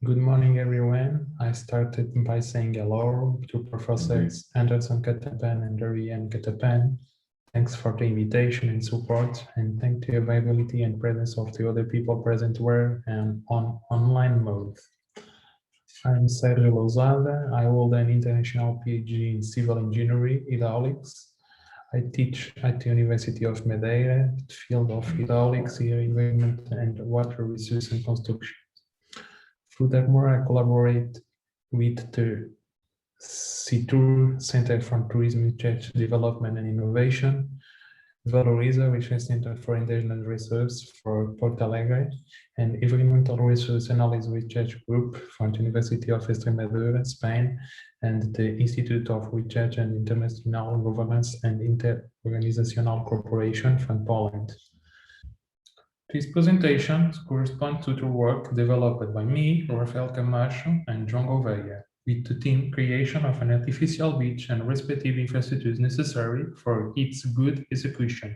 Good morning, everyone. I started by saying hello to Professors Anderson Katapan and Dorian Katapan. Thanks for the invitation and support, and thank the availability and presence of the other people present were on online mode. I'm Sergio Lousada. I hold an international PhD in civil engineering, hydraulics. I teach at the University of Madeira, the field of hydraulics, environment and water resource and construction. Furthermore, I collaborate with the CITUR, Center for Tourism Research, Development and Innovation, Valoriza, which is Center for Indigenous Research for Porto Alegre, and Environmental Resource Analysis Research Group from the University of Extremadura, Spain, and the Institute of Research and International Governance and Interorganizational Cooperation from Poland. This presentation corresponds to the work developed by me, Rafael Camacho, and João Gouveia, with the team creation of an artificial beach and respective infrastructures necessary for its good execution,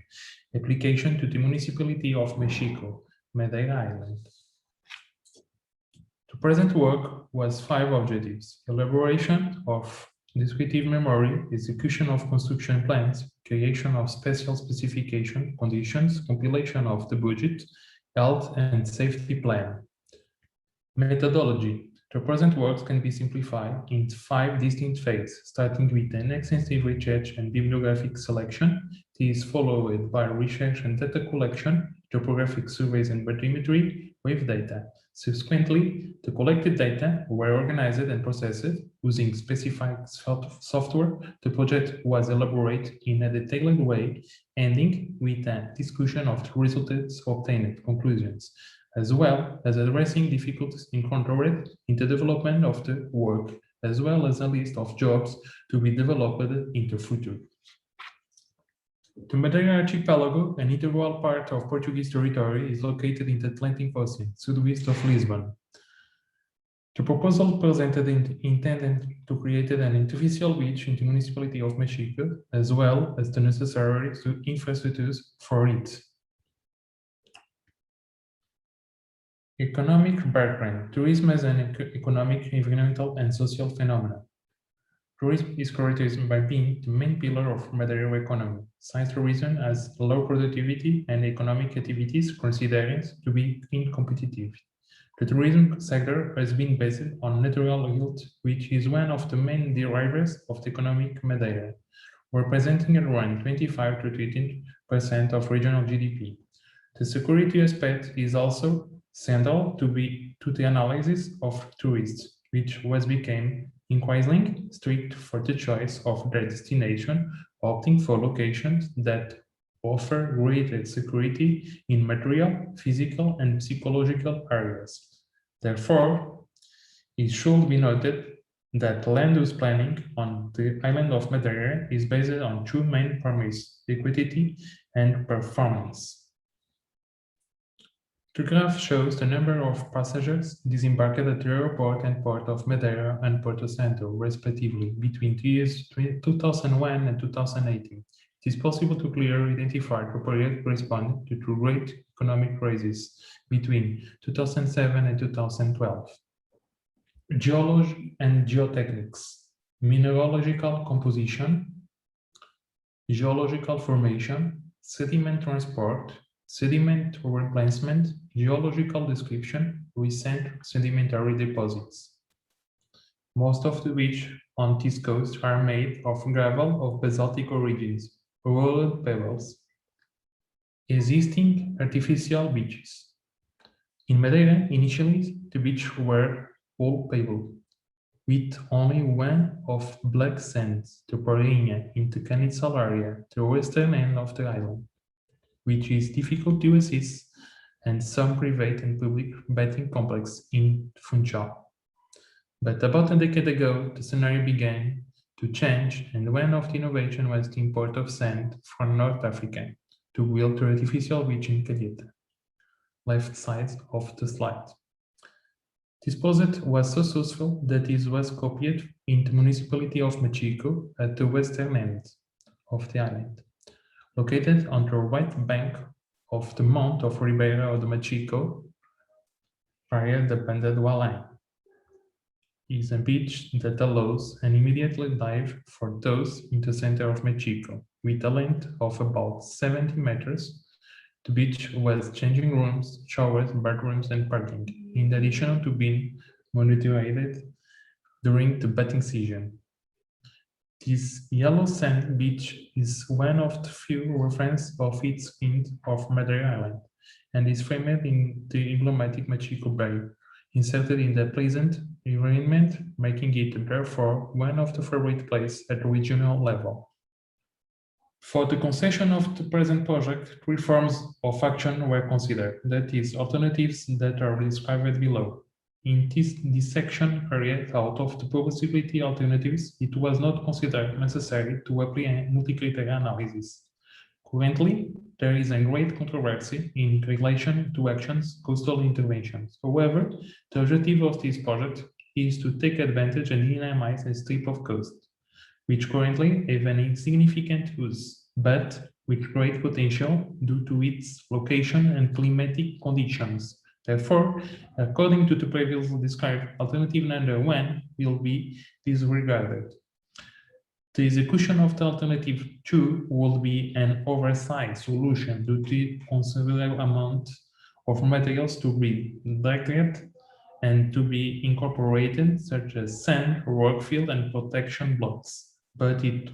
application to the municipality of Mexico, Madeira Island. The present work was 5 objectives: elaboration of descriptive memory, execution of construction plans, creation of special specification, conditions, compilation of the budget, health and safety plan. Methodology. The present works can be simplified in 5 distinct phases, starting with an extensive research and bibliographic selection. This is followed by research and data collection, topographic surveys and bathymetry with data. Subsequently, the collected data were organized and processed using specified software. The project was elaborated in a detailed way, ending with a discussion of the results obtained, conclusions, as well as addressing difficulties encountered in the development of the work, as well as a list of jobs to be developed in the future. The Madeira Archipelago, an integral part of Portuguese territory, is located in the Atlantic Ocean, southwest of Lisbon. The proposal presented intended to create an artificial beach in the municipality of Mexico, as well as the necessary infrastructures for it. Economic background. Tourism as an economic, environmental, and social phenomenon. Tourism is characterized by being the main pillar of Madeira economy. Science tourism has low productivity and economic activities considered to be incompetitive. The tourism sector has been based on natural yield, which is one of the main drivers of the economic Madeira, representing around 25 to 13% of regional GDP. The security aspect is also central to the analysis of tourists, which became increasingly strict for the choice of their destination, opting for locations that offer greater security in material, physical, and psychological areas. Therefore, it should be noted that land use planning on the island of Madeira is based on 2 main premises: equity and performance. The graph shows the number of passengers disembarked at the airport and port of Madeira and Porto Santo, respectively, between the years 2001 and 2018. It is possible to clearly identify the period corresponding to the great economic crisis between 2007 and 2012. Geology and geotechnics, mineralogical composition, geological formation, sediment transport, sediment replacement, geological description, recent sedimentary deposits. Most of which on this coast are made of gravel of basaltic origins, rolled pebbles. Existing artificial beaches. In Madeira, initially, the beaches were all pebble, with only one of black sands, the Prainha, in the Canitsal area, the western end of the island, which is difficult to access, and some private and public bathing complex in Funchal. But about a decade ago, the scenario began to change, and one of the innovations was the import of sand from North Africa to build the artificial beach in Calheta, left side of the slide. This project was so successful that it was copied in the municipality of Mexico at the western end of the island, located on the right bank of the Mount of Ribeira do Machico, via the Banda do Além. is a beach that allows an immediate dive for those in the center of Mexico, with a length of about 70 meters. The beach has changing rooms, showers, bathrooms, and parking, in addition to being monitored during the bathing season. This yellow sand beach is one of the few references of its kind of Madeira Island, and is framed in the emblematic Mexico Bay, inserted in the pleasant environment, making it therefore one of the favorite places at regional level. For the concession of the present project, three forms of action were considered, that is, alternatives that are described below. In this section area, out of the possibility alternatives, it was not considered necessary to apply multi-criteria analysis. Currently, there is a great controversy in relation to actions coastal interventions. However, the objective of this project is to take advantage and dynamize a strip of coast, which currently have an insignificant use, but with great potential due to its location and climatic conditions. Therefore, according to the previously described, alternative number 1 will be disregarded. The execution of the alternative 2 will be an oversized solution due to the considerable amount of materials to be degraded and to be incorporated, such as sand, rock fill, and protection blocks. But it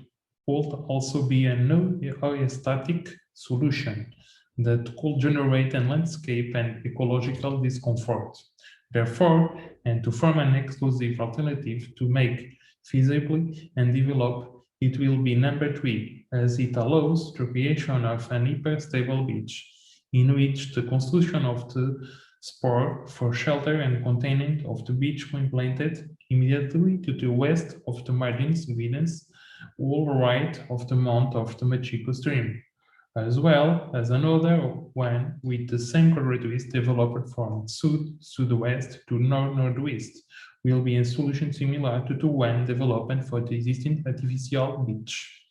would also be a non-aesthetic solution that could generate a landscape and ecological discomfort. Therefore, and to form an exclusive alternative to make feasible and develop, it will be number 3, as it allows the creation of an hyper-stable beach, in which the construction of the spur for shelter and containment of the beach when planted immediately to the west of the margins Venus, all right of the mouth of the Mexico stream, as well as another one with the same characteristics developed from south-southwest to north-northwest, will be a solution similar to the one developed for the existing artificial beach.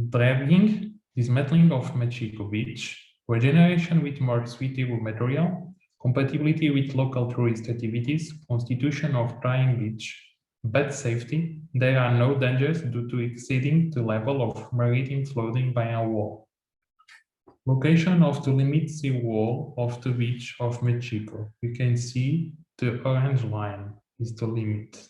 Dredging, dismantling of Mexico Beach, regeneration with more suitable material, compatibility with local tourist activities, constitution of drying beach, but safety, there are no dangers due to exceeding the level of maritime flooding by a wall. Location of the limit sea wall of the beach of Mexico. You can see the orange line is the limit.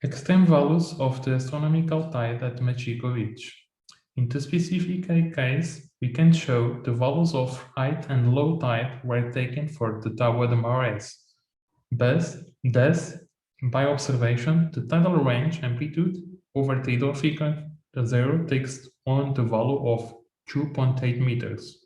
Extreme values of the astronomical tide at Mexico Beach. In the specific case, we can show the values of high and low tide were taken for the Taboada de Marais. Thus, by observation, the tidal range amplitude over the hydrographic zero takes on the value of 2.8 meters.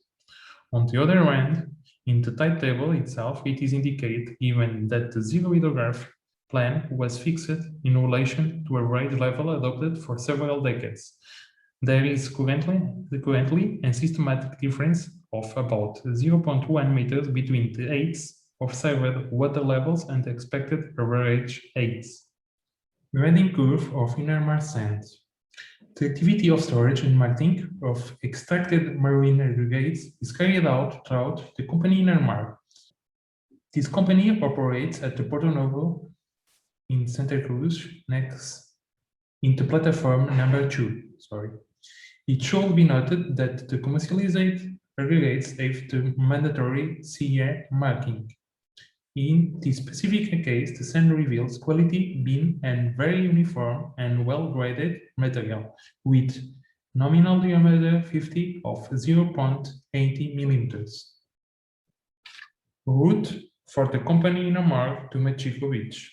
On the other hand, in the tide table itself, it is indicated given that the zero hydrograph plan was fixed in relation to a rise level adopted for several decades. There is currently a systematic difference of about 0.1 meters between the heights of several water levels and expected average heights. Grading curve of inner sand. The activity of storage and marketing of extracted marine aggregates is carried out throughout the company Innermar. This company operates at the Porto Novo in Santa Cruz, next in the platform number 2. It should be noted that the commercialized aggregates have the mandatory CE marking. In this specific case, the sand reveals quality, being and very uniform and well-graded material with nominal diameter 50 of 0.80 millimeters. Route for the company Innermar to Mexico Beach.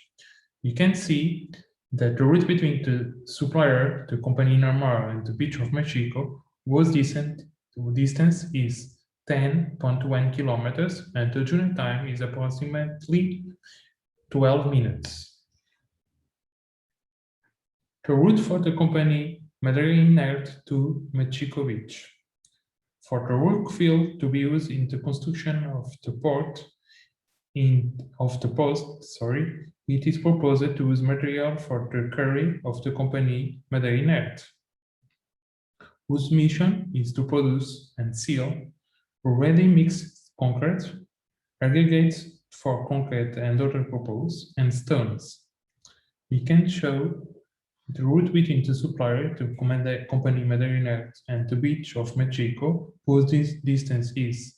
You can see that the route between the supplier, the company Innermar, and the beach of Mexico was decent. The distance is 10.1 kilometers, and the journey time is approximately 12 minutes. The route for the company Madeira Inert to Mexico Beach. For the rock fill to be used in the construction of the post, it is proposed to use material for the carry of the company Madeira Inert, whose mission is to produce and seal already mixed concrete, aggregates, for concrete and other purposes, and stones. We can show the route between the supplier to company Madeira and the beach of Mexico, whose distance is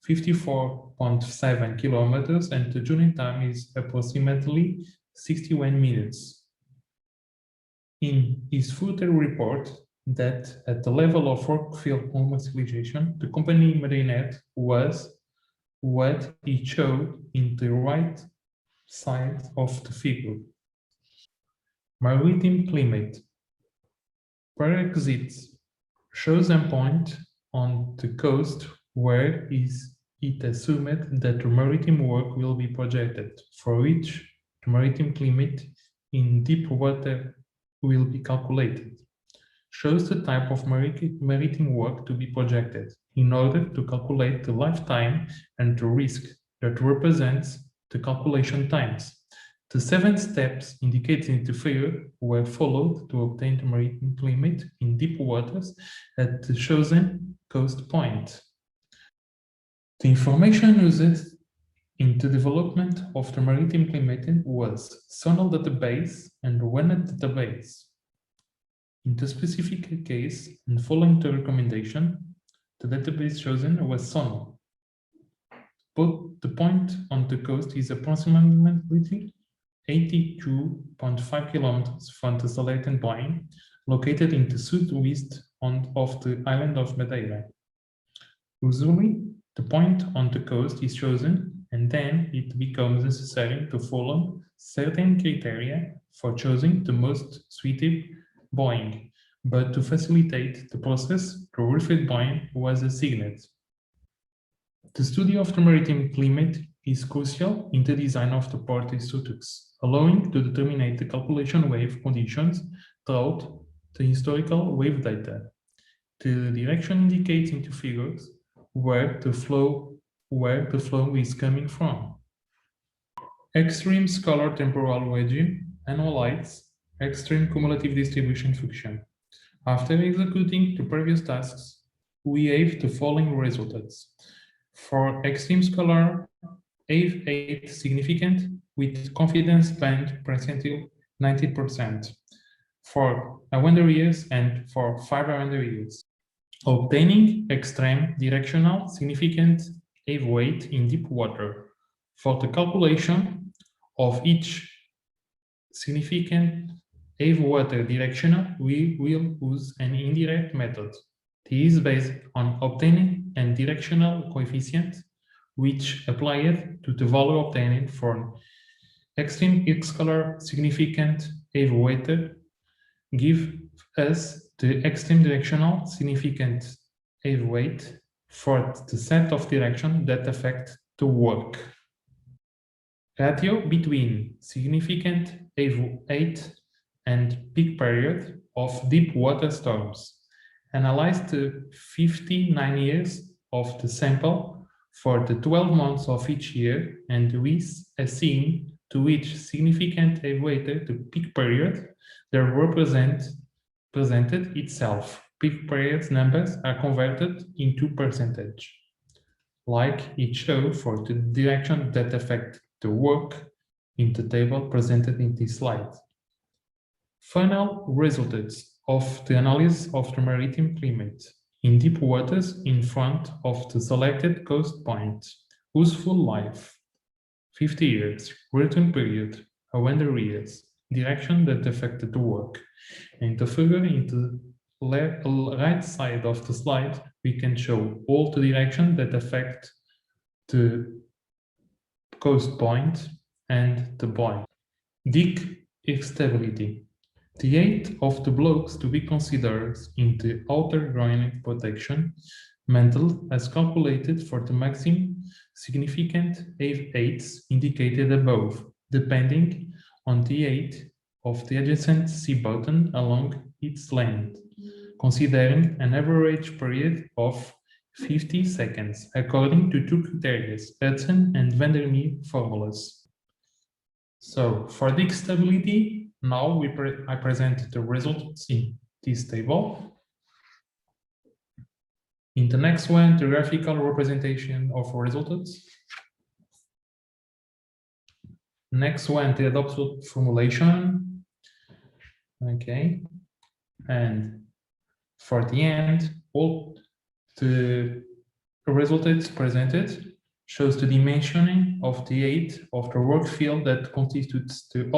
54.7 kilometers and the journey time is approximately 61 minutes. In his further report that at the level of workfield commercialization, the company Marinet was what he showed in the right side of the figure. Maritime climate. Prerequisite shows a point on the coast where it assumed that the maritime work will be projected, for which the maritime climate in deep water will be calculated. Shows the type of maritime work to be projected in order to calculate the lifetime and the risk that represents the calculation times. The 7 steps indicated in the figure were followed to obtain the maritime climate in deep waters at the chosen coast point. The information used in the development of the maritime climate was SONAL database and WENET database. In the specific case, and following the recommendation, the database chosen was SONAL. But the point on the coast is approximately 82.5 kilometers from the selected point, located in the southwest of the island of Madeira. Usually, the point on the coast is chosen, and then it becomes necessary to follow certain criteria for choosing the most suitable buoying, but to facilitate the process, the referred buoying was assigned. The study of the maritime climate is crucial in the design of the port structures, allowing to determine the calculation wave conditions throughout the historical wave data. The direction indicates into figures where the flow is coming from. Extreme scalar temporal wedging analyzes extreme cumulative distribution function. After executing the previous tasks, we have the following results. For extreme scalar, have 8 significant with confidence band percentile 90%. For Awanda areas and for 5 Awanda areas. Obtaining extreme directional significant wave weight in deep water. For the calculation of each significant wave water directional, we will use an indirect method. This is based on obtaining a directional coefficient which applied to the value obtained for extreme scalar significant wave weighted give us the extreme directional significant wave weight for the set of direction that affect the work. Ratio between significant wave height and peak period of deep water storms. Analyzed the 59 years of the sample for the 12 months of each year, and we assign to each significant wave weighted the peak period that presented itself. Peak period numbers are converted into percentage, like it shows for the direction that affect the work in the table presented in this slide. Final results of the analysis of the maritime climate in deep waters in front of the selected coast point. Useful life, 50 years, return period, Awanda areas, direction that affected the work. And the figure in the right side of the slide, we can show all the direction that affect the coast point and the buoy. Dig stability. The height of the blocks to be considered in the outer groining protection mantle as calculated for the maximum significant wave heights indicated above, depending on the height of the adjacent sea bottom along its length, considering an average period of 50 seconds, according to 2 criteria, Hudson and Vandermeer formulas. So, for dig stability, now I present the results in this table. In the next one, the graphical representation of results. Next one, the adopted formulation. Okay. And for the end, all the results presented shows the dimensioning of the height of the work field that constitutes the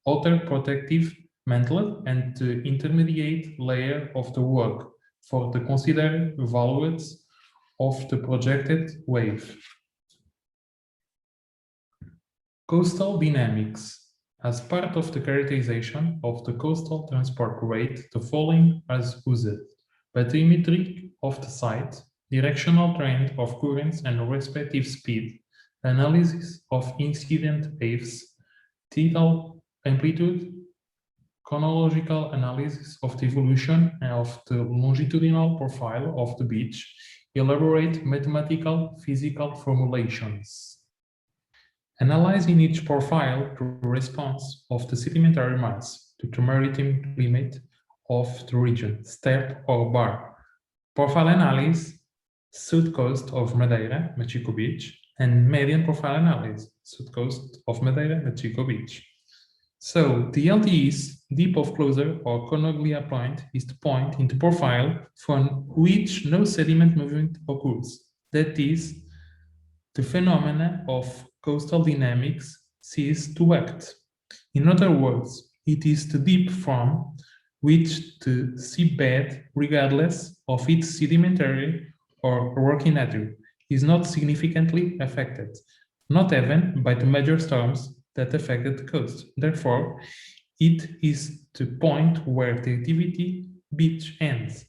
outer protective mantle and the intermediate layer of the work for the considered values of the projected wave. Coastal dynamics. As part of the characterization of the coastal transport rate, the following is used: bathymetry of the site, directional trend of currents and respective speed, analysis of incident waves, tidal amplitude, chronological analysis of the evolution of the longitudinal profile of the beach, elaborate mathematical physical formulations. Analyzing each profile the response of the sedimentary mass to the maritime limit of the region, step or bar. Profile analysis, south coast of Madeira, Machico Beach, and median profile analysis, south coast of Madeira, Machico Beach. So the LTE's deep of closure or conaglia point is the point in the profile from which no sediment movement occurs. That is, the phenomena of coastal dynamics cease to act. In other words, it is the deep from which the seabed, regardless of its sedimentary or working nature, is not significantly affected, not even by the major storms that affected the coast. Therefore, it is the point where the activity beach ends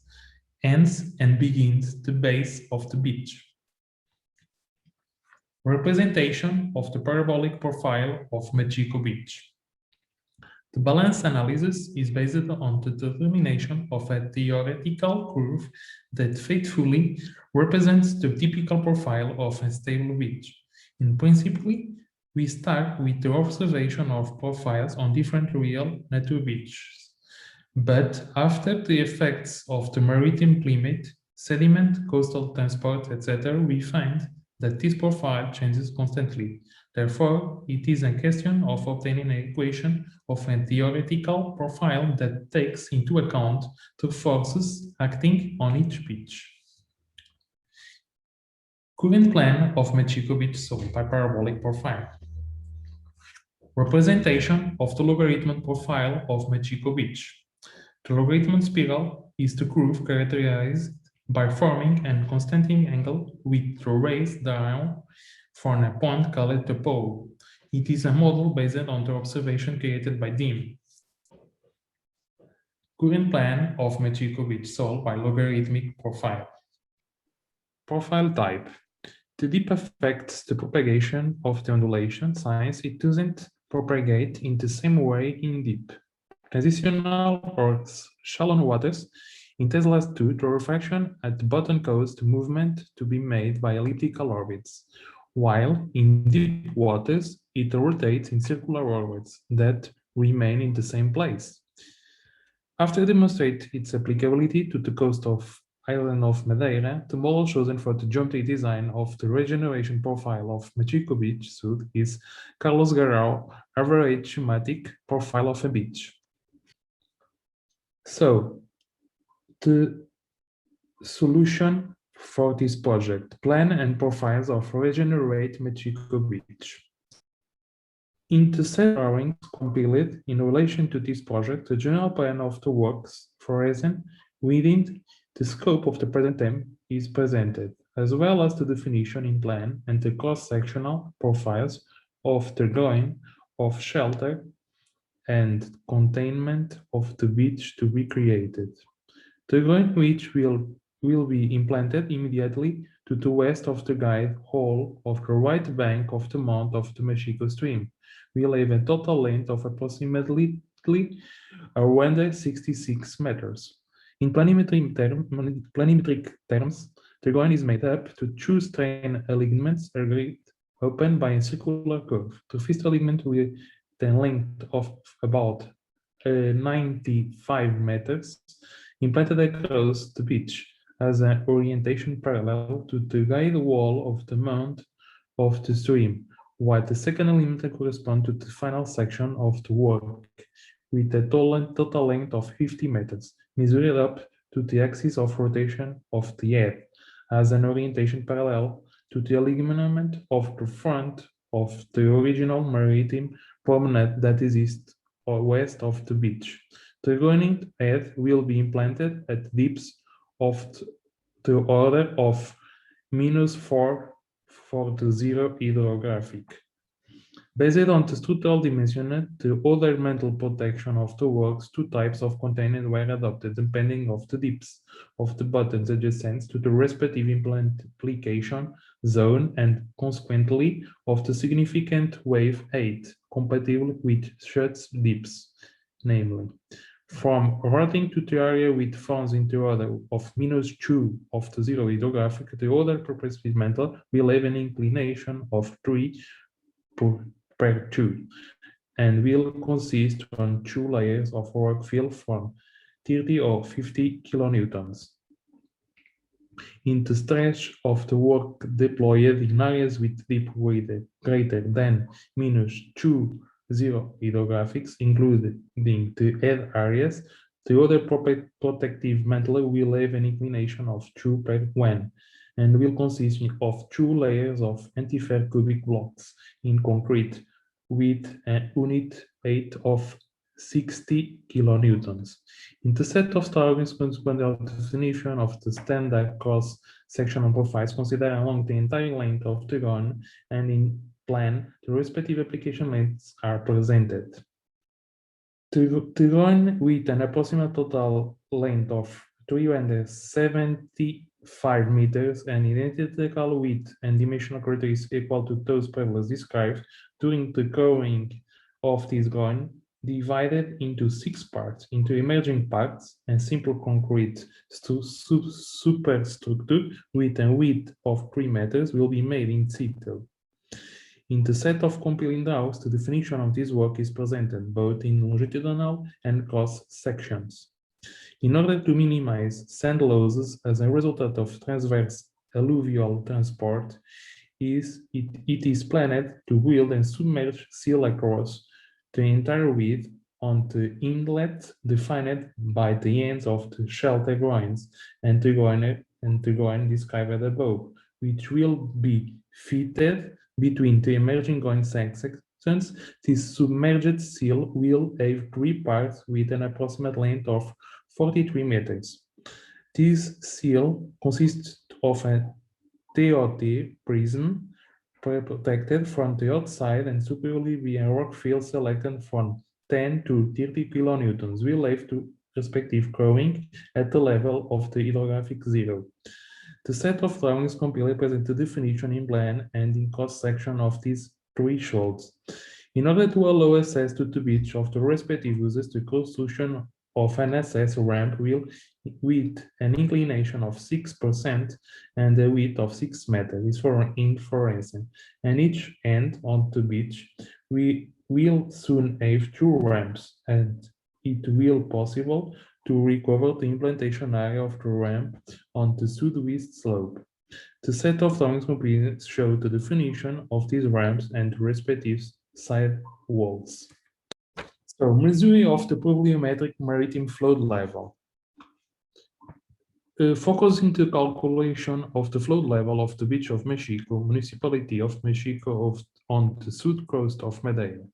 and begins the base of the beach. Representation of the parabolic profile of Machico Beach. The balance analysis is based on the determination of a theoretical curve that faithfully represents the typical profile of a stable beach. In principle, we start with the observation of profiles on different real nature beaches. But after the effects of the maritime climate, sediment, coastal transport, etc., we find that this profile changes constantly. Therefore, it is a question of obtaining an equation of a theoretical profile that takes into account the forces acting on each beach. Current plan of Machico Beach solved by parabolic profile. Representation of the logarithmic profile of Machico Beach. The logarithmic spiral is the curve characterized by forming a constant angle with the rays down from a point called the pole. It is a model based on the observation created by Dim. Current plan of Machico Beach solved by logarithmic profile. Profile type. The dip affects the propagation of the undulation since it doesn't propagate in the same way in deep, transitional or shallow waters. In Tesla's 2, the refraction at the bottom caused movement to be made by elliptical orbits, while in deep waters, it rotates in circular orbits that remain in the same place. After demonstrating its applicability to the coast of island of Madeira, the model chosen for the geometry design of the regeneration profile of Machico Beach South is Carlos Garau average schematic profile of a beach. So, the solution for this project, plan and profiles of regenerate Machico Beach. In the set drawings compiled in relation to this project, the general plan of the works for reason within the scope of the present term is presented, as well as the definition in plan and the cross-sectional profiles of the drawing of shelter and containment of the beach to be created. The drawing which will be implanted immediately to the west of the guide hole of the right bank of the mouth of the Machico stream will have a total length of approximately 166 meters. In planimetric terms, the drawing is made up to two strain alignments agreed open by a circular curve. The first alignment with a length of about 95 meters implanted across the beach as an orientation parallel to the guide wall of the mouth of the stream, while the second element corresponds to the final section of the work with a total length of 50 meters, measured up to the axis of rotation of the head as an orientation parallel to the alignment of the front of the original maritime promenade that is east or west of the beach. The groining head will be implanted at depths of the order of -4 for the zero hydrographic. Based on the structural dimension, the other mental protection of the works, two types of containers were adopted depending of the depths of the bottoms adjacent to the respective implication zone and consequently of the significant wave height compatible with such depths, namely from routing to the area with falls in the order of -2 of the zero hydrographic, the other purpose mental will have an inclination of 3 per 2 and will consist on 2 layers of work field from 30 or 50 kilonewtons. In the stretch of the work deployed in areas with deep greater than -2 zero hydrographics, including the head areas, the other protective mantle will have an inclination of 2 per 1 and will consist of 2 layers of anti-fair cubic blocks in concrete with an unit weight of 60 kilonewtons. In the set of targets corresponding to the definition of the standard cross-sectional profiles, consider along the entire length of the gun and in plan, the respective application lengths are presented. The gun with an approximate total length of 375 meters and identical width and dimensional characteristics equal to those previously described during the drawing of this gun, divided into 6 parts, into emerging parts and simple concrete superstructure with a width of 3 meters will be made in situ. In the set of compiled draws, the definition of this work is presented both in longitudinal and cross sections. In order to minimize sand losses as a result of transverse alluvial transport, it is planned to build and submerge seal across the entire width on the inlet defined by the ends of the shelter groins and the groin described above, which will be fitted between the emerging groin sections. This submerged seal will have 3 parts with an approximate length of 43 meters. This seal consists of a TOT prism protected from the outside and superiorly be a rock field selected from 10 to 30 kilonewtons will have to respective growing at the level of the hydrographic zero. The set of drawings compiled present the definition in plan and in cross-section of these thresholds. In order to allow access to the beach of the respective users, the construction of an access ramp will with an inclination of 6% and a width of 6 meters is for inflorescence, and each end on the beach we will soon have 2 ramps, and it will possible to recover the implantation area of the ramp on the southwest slope. The set of drawings completed show the definition of these ramps and the respective side walls. So, measuring of the pluviometric maritime flood level. Focusing the calculation of the flood level of the beach of Mexico, municipality of Mexico on the south coast of Madeira.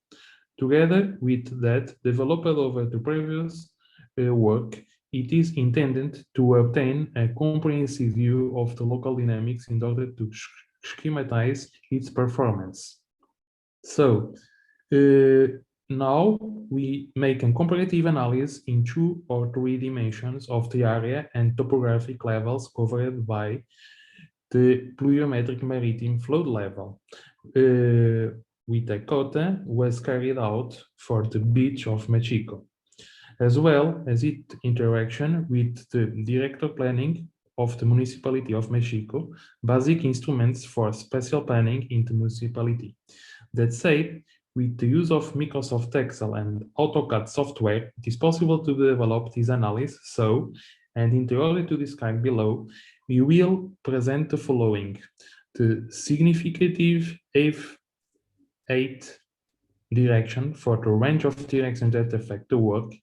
Together with that developed over the previous work, it is intended to obtain a comprehensive view of the local dynamics in order to schematize its performance. So, now we make a comparative analysis in 2 or 3 dimensions of the area and topographic levels covered by the pluviometric maritime flood level. With a quota was carried out for the beach of Mexico, as well as its interaction with the director planning of the municipality of Mexico, basic instruments for spatial planning in the municipality. That said, with the use of Microsoft Excel and AutoCAD software, it is possible to develop this analysis. So, and in order to describe below, we will present the following: the significative 8 direction for the range of directions that affect the work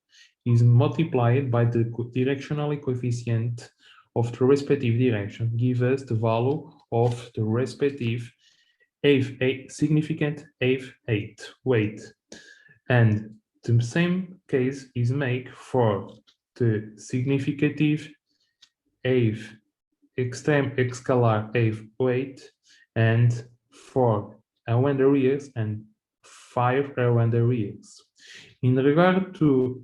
is multiplied by the directional coefficient of the respective direction, give us the value of the respective significant weight. And the same case is made for the significative extreme scalar weight and 4 Allende reals and 5 Allende reals. In regard to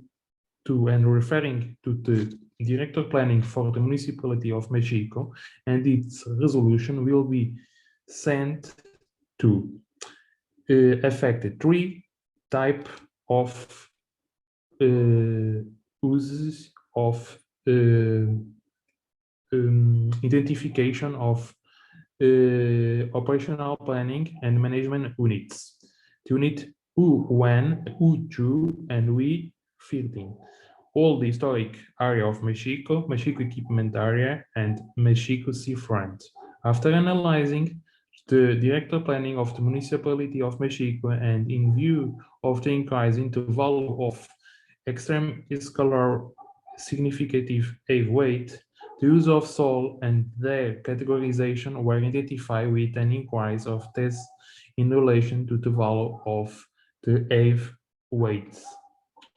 and referring to the director planning for the municipality of Mexico, and its resolution will be sent to affect 3 types of uses of identification of operational planning and management units. Unit U1, U2, and U13. All the historic area of Mexico, Mexico equipment area, and Mexico seafront. After analyzing the director planning of the municipality of Mexico and in view of the increase in the value of extreme scalar significative weight, the use of soil and their categorization were identified with an increase of tests in relation to the value of the weights,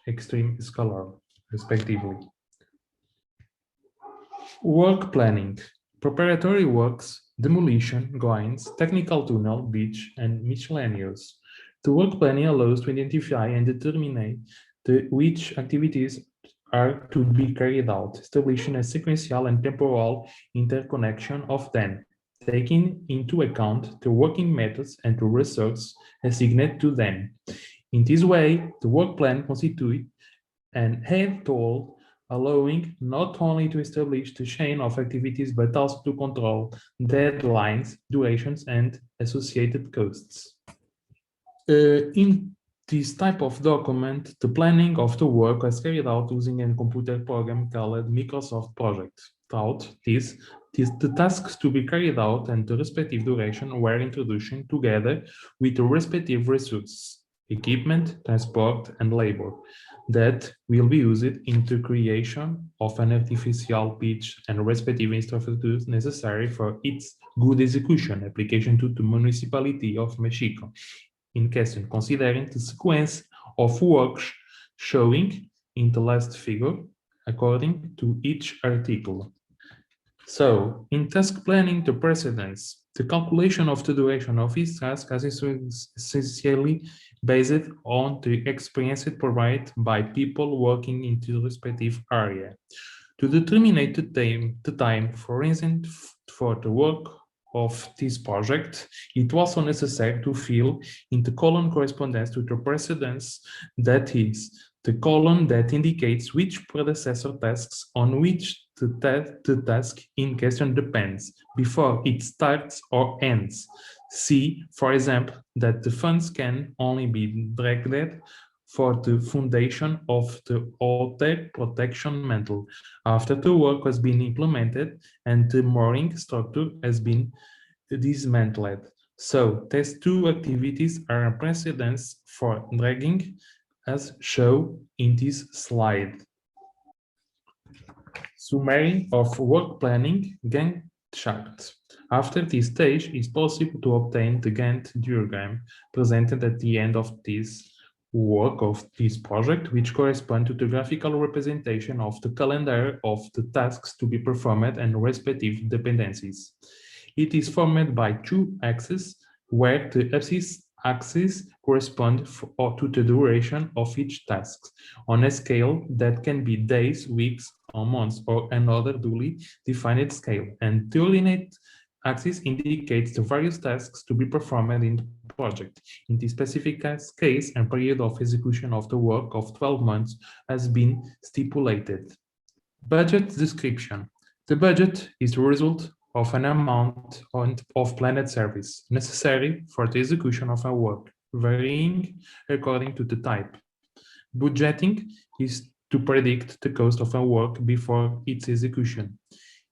extreme scalar, respectively. Work planning, preparatory works, demolition, groins, technical tunnel, beach, and miscellaneous. The work planning allows to identify and determine which activities are to be carried out, establishing a sequential and temporal interconnection of them, taking into account the working methods and the resources assigned to them. In this way, the work plan constitutes an head tool, allowing not only to establish the chain of activities, but also to control deadlines, durations, and associated costs. In this type of document, the planning of the work was carried out using a computer program called Microsoft Project. Throughout the tasks to be carried out and the respective duration were introduced together with the respective resources, equipment, transport, and labor that will be used in the creation of an artificial pitch and respective infrastructures necessary for its good execution application to the municipality of Mexico. In question, considering the sequence of works showing in the last figure according to each article. So, in task planning, the precedence, the calculation of the duration of each task is essentially based on the experience provided by people working in the respective area. To determine the time, for instance, for the work of this project, it was also necessary to fill in the column correspondence to the precedence, that is, the column that indicates which predecessor tasks on which the task in question depends before it starts or ends. See, for example, that the funds can only be dragged for the foundation of the outer protection mantle after the work has been implemented and the mooring structure has been dismantled. So, these two activities are a precedence for dragging, as shown in this slide. Summary of work planning Gantt chart. After this stage, it's possible to obtain the Gantt diagram presented at the end of this work of this project, which correspond to the graphical representation of the calendar of the tasks to be performed and respective dependencies. It is formed by 2 axes, where the axis corresponds to the duration of each task, on a scale that can be days, weeks, or months, or another duly defined scale, and the ordinate axis indicates the various tasks to be performed in the project. In this specific case, a period of execution of the work of 12 months has been stipulated. Budget description. The budget is the result of an amount of planned service necessary for the execution of a work, varying according to the type. Budgeting is to predict the cost of a work before its execution.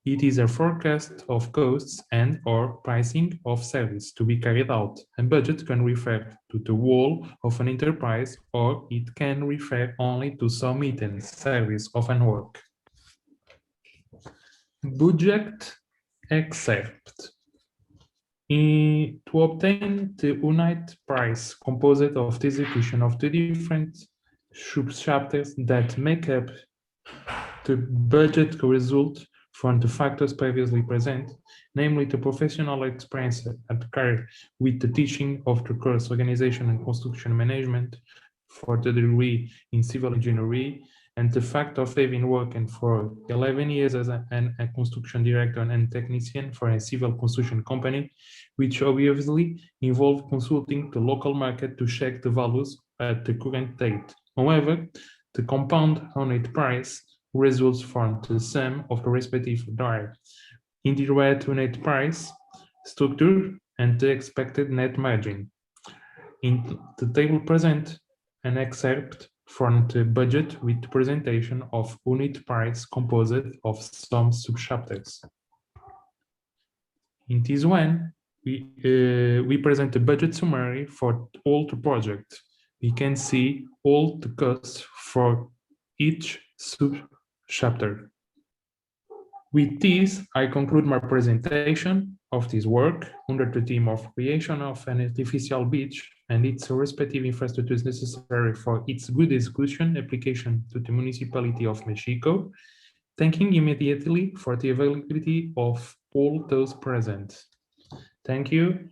It is a forecast of costs and/or pricing of service to be carried out. A budget can refer to the whole of an enterprise, or it can refer only to some items, service of an work. Budget excerpt. To obtain the unit price composed of the execution of the different subchapters that make up the budget result from the factors previously present, namely the professional experience acquired with the teaching of the course organization and construction management for the degree in civil engineering, and the fact of having worked for 11 years as a construction director and technician for a civil construction company, which obviously involved consulting the local market to check the values at the current date. However, the compound unit price results from the sum of the respective direct, indirect unit price structure and the expected net margin. In the table present an excerpt from the budget with the presentation of unit price composed of some subchapters. In this one, we present a budget summary for all the project. We can see all the costs for each subchapter. With this, I conclude my presentation of this work under the theme of creation of an artificial beach and its respective infrastructures necessary for its good execution application to the municipality of Mexico, thanking immediately for the availability of all those present. Thank you.